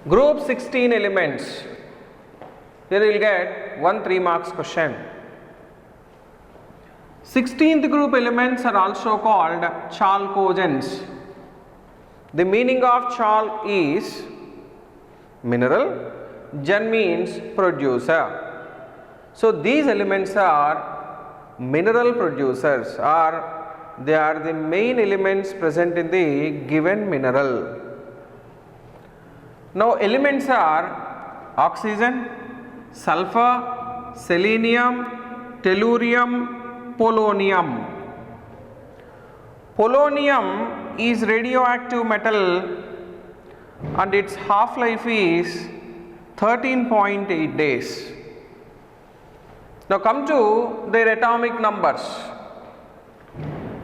Group 16 elements. Here you will get one 3 marks question. 16th group elements are also called chalcogens. The meaning of chalk is mineral, gen means producer. So these elements are mineral producers, or they are the main elements present in the given mineral. Now elements are oxygen, sulfur, selenium, tellurium, polonium. Polonium is radioactive metal and its half-life is 13.8 days. Now come to their atomic numbers: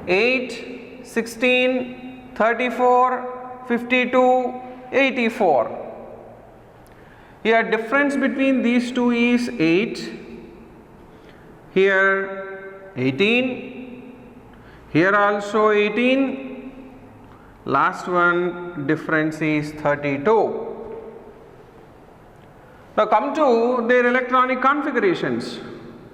8, 16, 34, 52, 84. Here difference between these two is 8, here 18, here also 18, last one difference is 32. Now come to their electronic configurations.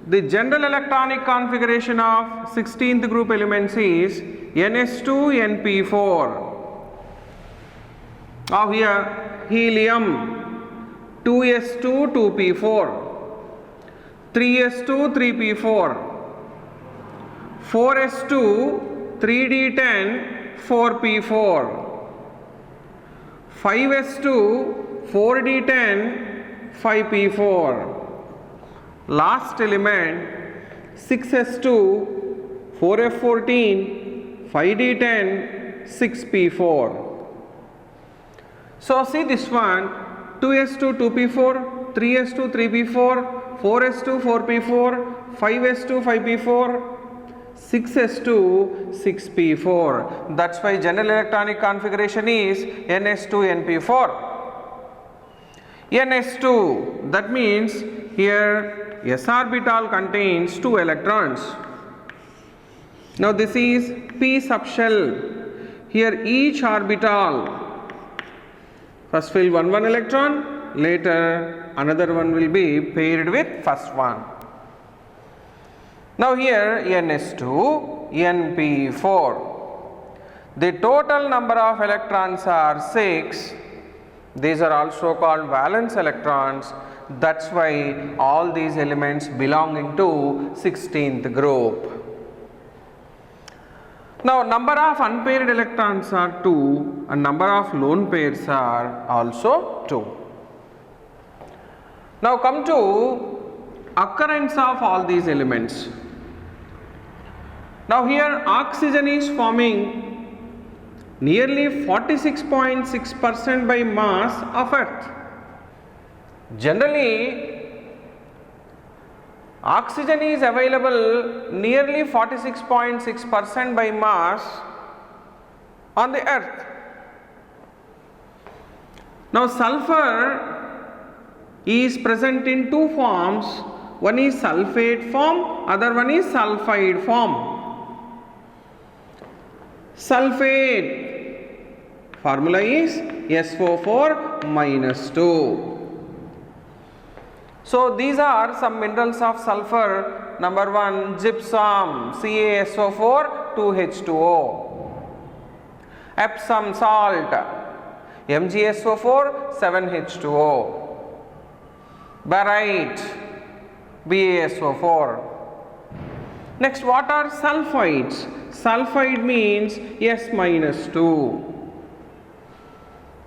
The general electronic configuration of 16th group elements is Ns2Np4. Now here helium 2s2 2p4, 3s2 3p4, 4s2 3d10 4p4, 5s2 4d10 5p4. Last element 6s2 4f14 5d10 6p4. So see this one: 2s2 2p4, 3s2 3p4, 4s2 4p4, 5s2 5p4, 6s2 6p4. That's why general electronic configuration is Ns2Np4. Ns2, that means here s orbital contains 2 electrons. Now this is p subshell. Here each orbital first fill one electron, later another one will be paired with first one. Now here Ns2, Np4. The total number of electrons are 6. These are also called valence electrons. That's why all these elements belonging to 16th group. Now number of unpaired electrons are 2 and number of lone pairs are also 2. Now come to occurrence of all these elements. Now here oxygen is forming nearly 46.6% by mass of Earth. Generally, oxygen is available nearly 46.6% by mass on the Earth. Now sulfur is present in two forms. One is sulfate form, other one is sulfide form. Sulfate formula is SO4 minus 2. So these are some minerals of sulfur. Number 1, gypsum, CaSO4 2H2O. Epsom salt, MgSO4 7H2O. Barite, BaSO4. Next, what are sulfides? Sulfide means S minus 2.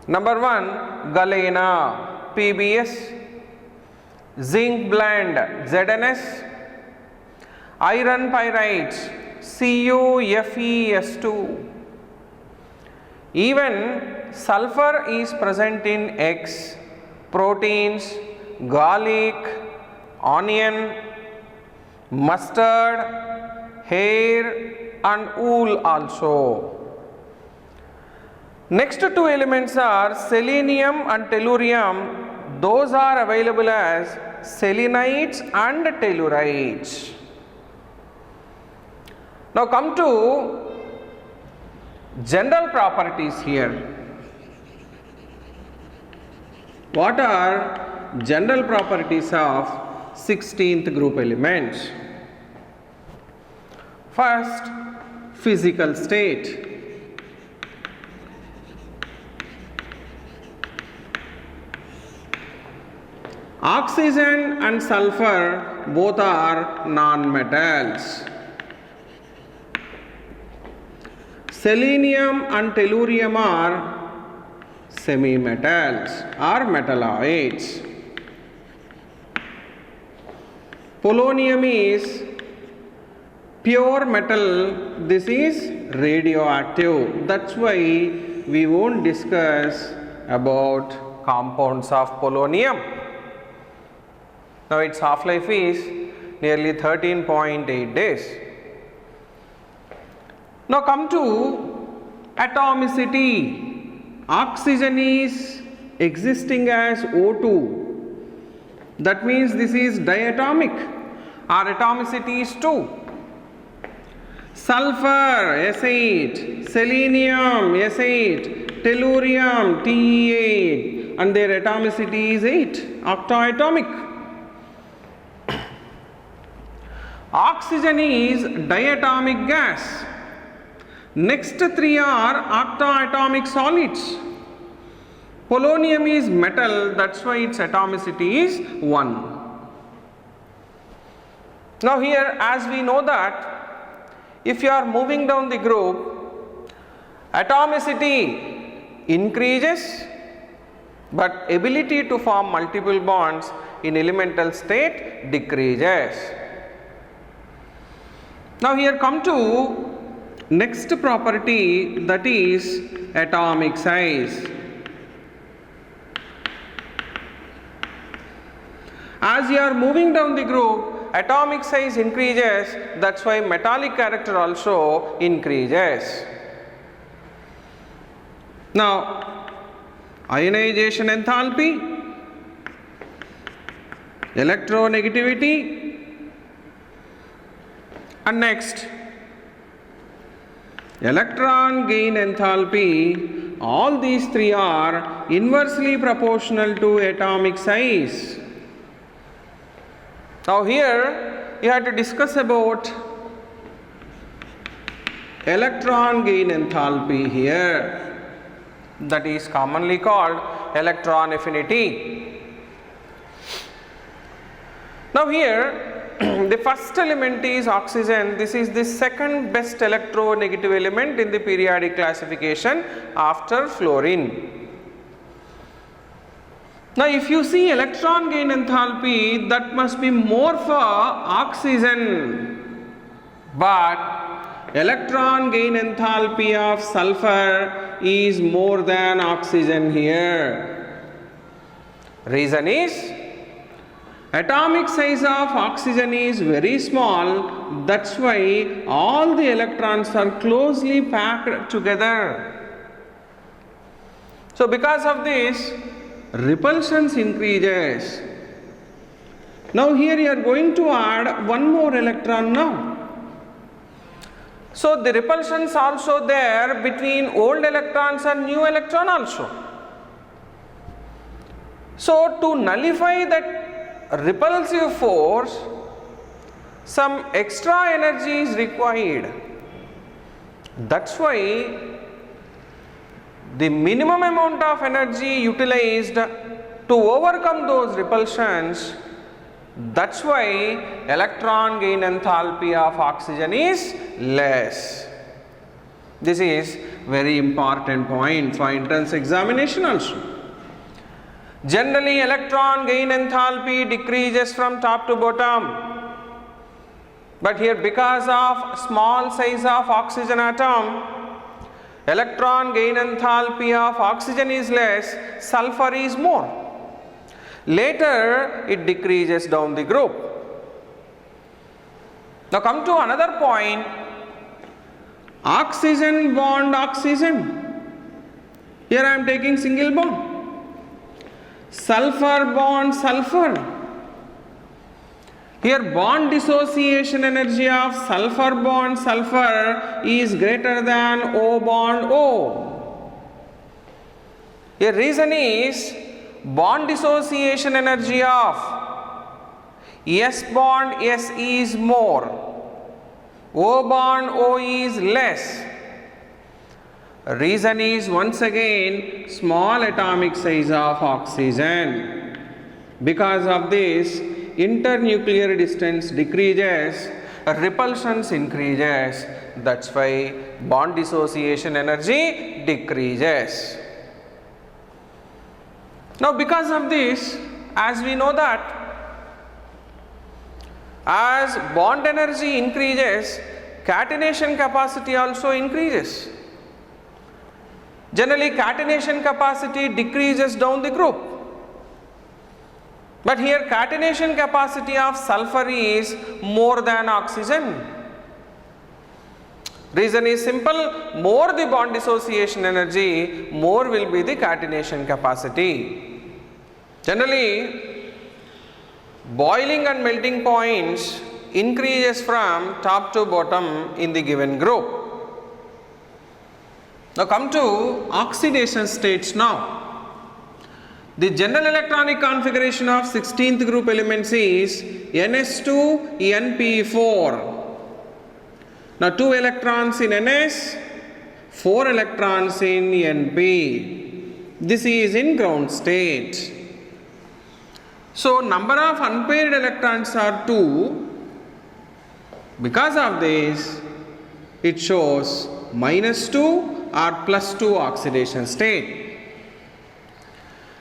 Number 1, galena, PbS. Zinc blend, ZnS. Iron pyrites, CuFeS2. Even sulfur is present in eggs, proteins, garlic, onion, mustard, hair and wool also. Next two elements are selenium and tellurium. Those are available as selenites and tellurites. Now come to general properties here. What are general properties of 16th group elements? First, physical state. Oxygen and sulfur both are non-metals. Selenium and tellurium are semi-metals or metalloids. Polonium is pure metal, this is radioactive. That's why we won't discuss about compounds of polonium. Now its half-life is nearly 13.8 days. Now come to atomicity. Oxygen is existing as O2. That means this is diatomic. Our atomicity is 2. Sulfur S8, selenium S8, tellurium Te8, and their atomicity is 8, octatomic. Oxygen is diatomic gas. Next 3 are octatomic solids. Polonium is metal, that's why its atomicity is 1. Now here, as we know that if you are moving down the group, atomicity increases but ability to form multiple bonds in elemental state decreases. Now here come to next property, that is atomic size. As you are moving down the group, atomic size increases, that's why metallic character also increases. Now ionization enthalpy, electronegativity, and next electron gain enthalpy, all these 3 are inversely proportional to atomic size. Now here you have to discuss about electron gain enthalpy here, that is commonly called electron affinity. Now here the first element is oxygen. This is the second best electronegative element in the periodic classification after fluorine. Now if you see electron gain enthalpy, that must be more for oxygen, but electron gain enthalpy of sulfur is more than oxygen here. Reason is atomic size of oxygen is very small, that's why all the electrons are closely packed together. So because of this, repulsions increases. Now here you are going to add one more electron now. So the repulsions also there between old electrons and new electron also. So to nullify that repulsive force, some extra energy is required. That's why the minimum amount of energy utilized to overcome those repulsions, that's why electron gain enthalpy of oxygen is less. This is very important point for entrance examination also. Generally electron gain enthalpy decreases from top to bottom, but here because of small size of oxygen atom, electron gain enthalpy of oxygen is less, sulfur is more. Later it decreases down the group. Now come to another point, oxygen bond oxygen. Here I am taking single bond. Sulfur bond sulfur. Here bond dissociation energy of sulfur bond sulfur is greater than O bond O. Here reason is bond dissociation energy of S bond Se is more, O bond OE is less. Reason is once again small atomic size of oxygen. Because of this, internuclear distance decreases, repulsions increases. That's why bond dissociation energy decreases. Now because of this, as we know that as bond energy increases, catenation capacity also increases. Generally, catenation capacity decreases down the group. But here catenation capacity of sulfur is more than oxygen. Reason is simple, more the bond dissociation energy, more will be the catenation capacity. Generally, boiling and melting points increases from top to bottom in the given group. Now come to oxidation states now. The general electronic configuration of 16th group elements is Ns2 Np4. Now 2 electrons in Ns, 4 electrons in Np. This is in ground state. So number of unpaired electrons are 2. Because of this, it shows -2 or +2 oxidation state.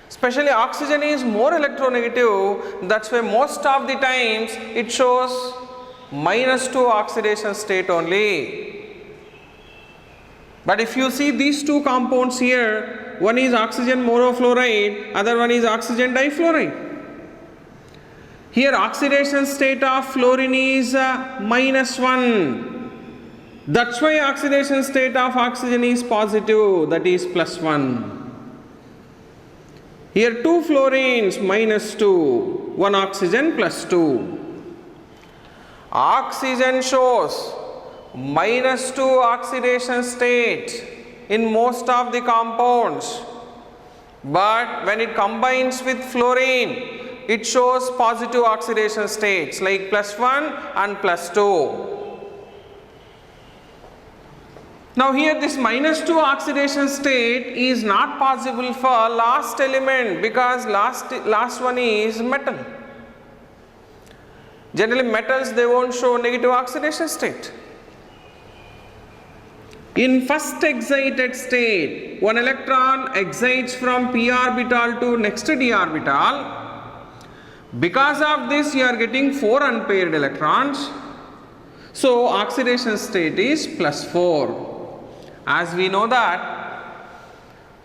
Especially oxygen is more electronegative, that's why most of the times it shows -2 oxidation state only. But if you see these two compounds here, one is oxygen monofluoride, other one is oxygen difluoride. Here oxidation state of fluorine is -1. That's why oxidation state of oxygen is positive, that is +1. Here 2 fluorines -2, 1 oxygen +2. Oxygen shows -2 oxidation state in most of the compounds, but when it combines with fluorine, it shows positive oxidation states like +1 and +2. Now here this -2 oxidation state is not possible for last element because last one is metal. Generally metals, they won't show negative oxidation state. In first excited state, one electron excites from p orbital to next d orbital. Because of this, you are getting 4 unpaired electrons. So oxidation state is +4. As we know that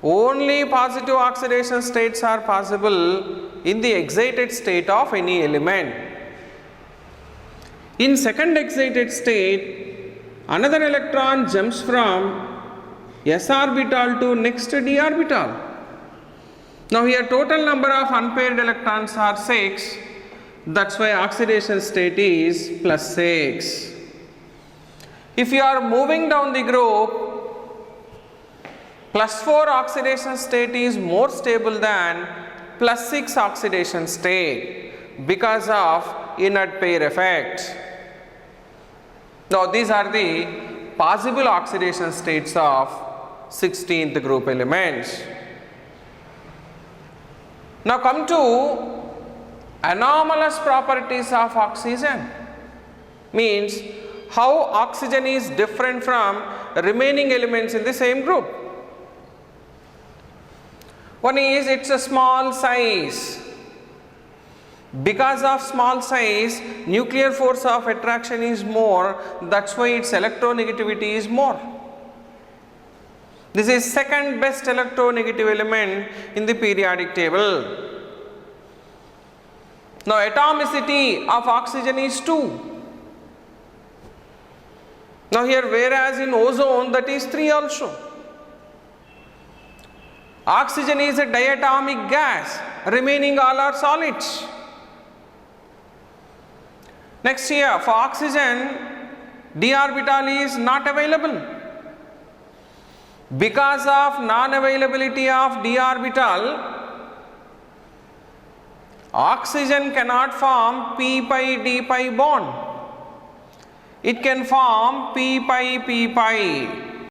only positive oxidation states are possible in the excited state of any element. In second excited state, another electron jumps from s orbital to next d orbital. Now here total number of unpaired electrons are 6. That's why oxidation state is +6. If you are moving down the group, +4 oxidation state is more stable than +6 oxidation state because of inert pair effect. Now these are the possible oxidation states of 16th group elements. Now come to anomalous properties of oxygen. Means how oxygen is different from remaining elements in the same group. One is it's a small size. Because of small size, nuclear force of attraction is more, that's why its electronegativity is more. This is second best electronegative element in the periodic table. Now atomicity of oxygen is 2. Now here, whereas in ozone that is 3 also. Oxygen is a diatomic gas, remaining all are solids. Next here, for oxygen, d orbital is not available. Because of non-availability of d orbital, Oxygen cannot form p pi d pi bond. It can form p pi p pi.